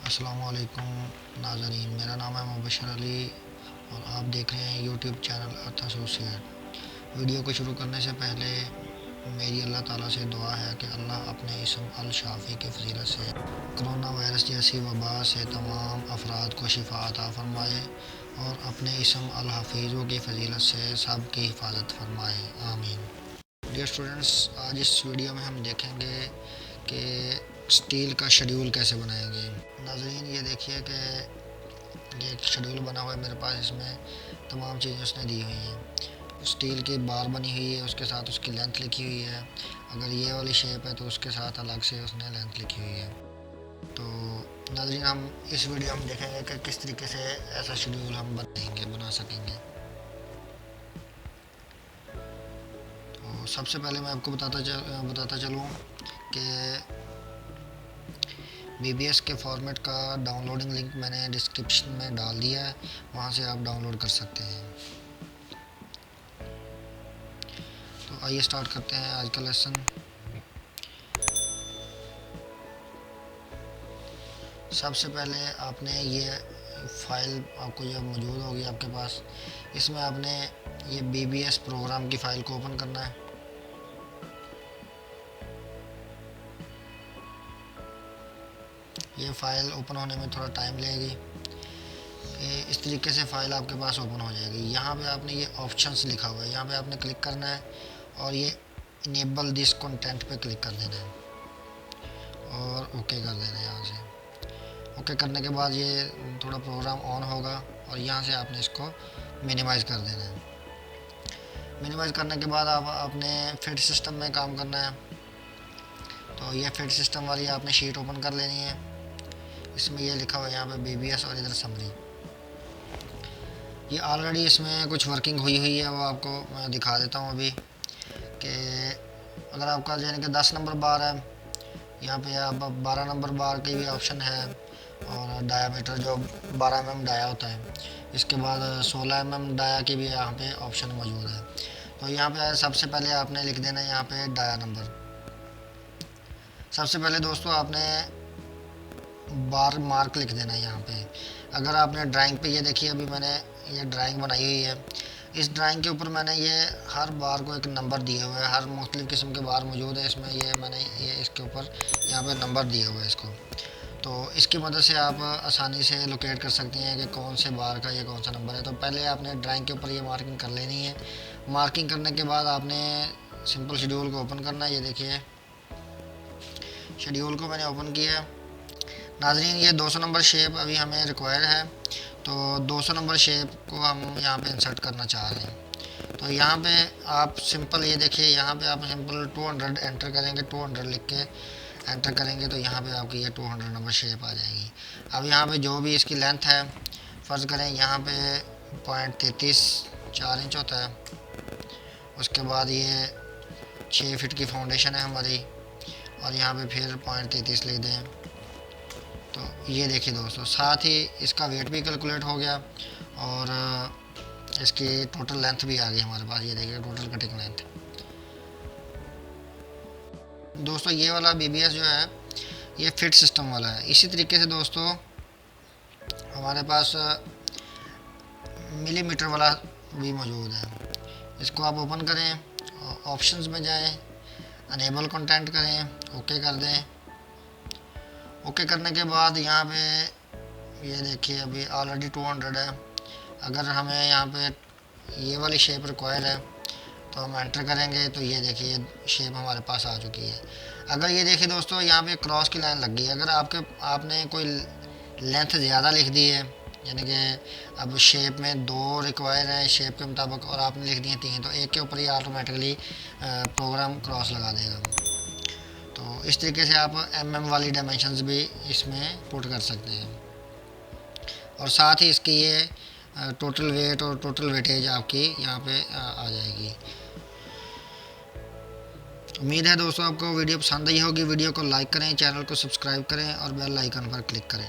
अस्सलामुअलैकुम नाज़रीन, मेरा नाम है मुबशर अली और आप देख रहे हैं यूट्यूब चैनल अर्थ एसोसिएट। वीडियो को शुरू करने से पहले मेरी अल्लाह ताला से दुआ है कि अल्लाह अपने इसम अल शाफ़ी की फजीलत से कोरोना वायरस जैसी वबा से तमाम अफराद को शिफा अता फ़रमाए और अपने इसम अल हफीज़ों की फजीलत से सब की हिफाजत फरमाए, आमीन। डियर स्टूडेंट्स, आज इस वीडियो में हम देखेंगे कि स्टील का शेड्यूल कैसे बनाएंगे। नाज़रीन, ये देखिए कि ये एक शेड्यूल बना हुआ है मेरे पास। इसमें तमाम चीज़ें उसने दी हुई हैं। स्टील की बार बनी हुई है, उसके साथ उसकी लेंथ लिखी हुई है। अगर ये वाली शेप है तो उसके साथ अलग से उसने लेंथ लिखी हुई है। तो नाज़रीन, हम इस वीडियो में देखेंगे कि किस तरीके से ऐसा शेड्यूल हम बना सकेंगे। तो सबसे पहले मैं आपको बताता चलूँ कि BBS के फॉर्मेट का डाउनलोडिंग लिंक मैंने डिस्क्रिप्शन में डाल दिया है, वहाँ से आप डाउनलोड कर सकते हैं। तो आइए स्टार्ट करते हैं आज का लेसन। सबसे पहले आपने ये फ़ाइल आपको ये मौजूद होगी आपके पास। इसमें आपने ये BBS प्रोग्राम की फ़ाइल को ओपन करना है। ये फ़ाइल ओपन होने में थोड़ा टाइम लगेगी। इस तरीके से फ़ाइल आपके पास ओपन हो जाएगी। यहाँ पे आपने ये ऑप्शंस लिखा हुआ है, यहाँ पे आपने क्लिक करना है और ये इनेबल दिस कंटेंट पे क्लिक कर देना है और ओके कर देना है। यहाँ से ओके करने के बाद ये थोड़ा प्रोग्राम ऑन होगा और यहाँ से आपने इसको मिनिमाइज़ कर देना है। मिनिमाइज़ करने के बाद आपने फिट सिस्टम में काम करना है। तो ये फिट सिस्टम वाली आपने शीट ओपन कर लेनी है। इसमें ये लिखा हुआ है यहाँ पे BBS और इधर समरी। ये ऑलरेडी इसमें कुछ वर्किंग हुई है, वो आपको मैं दिखा देता हूँ अभी। कि अगर आपका यानी कि 10 नंबर बार है, यहाँ पे आप 12 नंबर बार की भी ऑप्शन है और डायामीटर जो 12 mm डाया होता है। इसके बाद 16 mm डाया की भी यहाँ पे ऑप्शन मौजूद है। तो यहाँ पे सबसे पहले आपने लिख देना है यहाँ पे डाया नंबर। सबसे पहले दोस्तों आपने बार मार्क लिख देना है यहाँ पे। अगर आपने ड्राइंग पे ये देखिए, अभी मैंने ये ड्राइंग बनाई हुई है। इस ड्राइंग के ऊपर मैंने ये हर बार को एक नंबर दिया हुआ है। हर मुख्तलिफ़ किस्म के बार मौजूद है इसमें। ये मैंने ये इसके ऊपर यहाँ पे नंबर दिया हुआ है इसको। तो इसकी मदद से आप आसानी से लोकेट कर सकते हैं कि कौन से बार का ये कौन सा नंबर है। तो पहले आपने ड्राइंग के ऊपर ये मार्किंग कर लेनी है। मार्किंग करने के बाद आपने सिंपल शेड्यूल को ओपन करना है। ये देखिए, शेड्यूल को मैंने ओपन किया। नाज़रीन, ये 200 नंबर शेप अभी हमें रिक्वायर है, तो 200 नंबर शेप को हम यहाँ पे इंसर्ट करना चाह रहे हैं। तो यहाँ पे आप सिंपल ये देखिए, यहाँ पे आप सिंपल 200 एंटर करेंगे। 200 लिख के एंटर करेंगे तो यहाँ पे आपकी ये 200 नंबर शेप आ जाएगी। अब यहाँ पे जो भी इसकी लेंथ है, फ़र्ज़ करें यहाँ पे 0.33 इंच होता है। उसके बाद ये 6 फीट की फाउंडेशन है हमारी और यहाँ पे फिर 0.33 लिख दें। तो ये देखिए दोस्तों, साथ ही इसका वेट भी कैलकुलेट हो गया और इसकी टोटल लेंथ भी आ गई हमारे पास। ये देखिए टोटल कटिंग लेंथ। दोस्तों, ये वाला BBS जो है ये फिट सिस्टम वाला है। इसी तरीके से दोस्तों हमारे पास मिलीमीटर वाला भी मौजूद है। इसको आप ओपन करें, ऑप्शंस में जाएं, अनेबल कंटेंट करें, ओके कर दें। ओके करने के बाद यहाँ पे ये देखिए अभी ऑलरेडी 200 है। अगर हमें यहाँ पे ये वाली शेप रिक्वायर है तो हम एंटर करेंगे तो ये देखिए शेप हमारे पास आ चुकी है। अगर ये देखिए दोस्तों, यहाँ पे क्रॉस की लाइन लग गई है। अगर आपने कोई लेंथ ज़्यादा लिख दी है, यानी कि अब शेप में 2 रिक्वायर है शेप के मुताबिक और आपने लिख दी है 3, तो एक के ऊपर ही ऑटोमेटिकली प्रोग्राम क्रॉस लगा देगा। तो इस तरीके से आप MM वाली डायमेंशंस भी इसमें पुट कर सकते हैं और साथ ही इसकी ये टोटल वेट और टोटल वेटेज आपकी यहाँ पे आ जाएगी। उम्मीद है दोस्तों आपको वीडियो पसंद आई होगी। वीडियो को लाइक करें, चैनल को सब्सक्राइब करें और बेल आइकन पर क्लिक करें।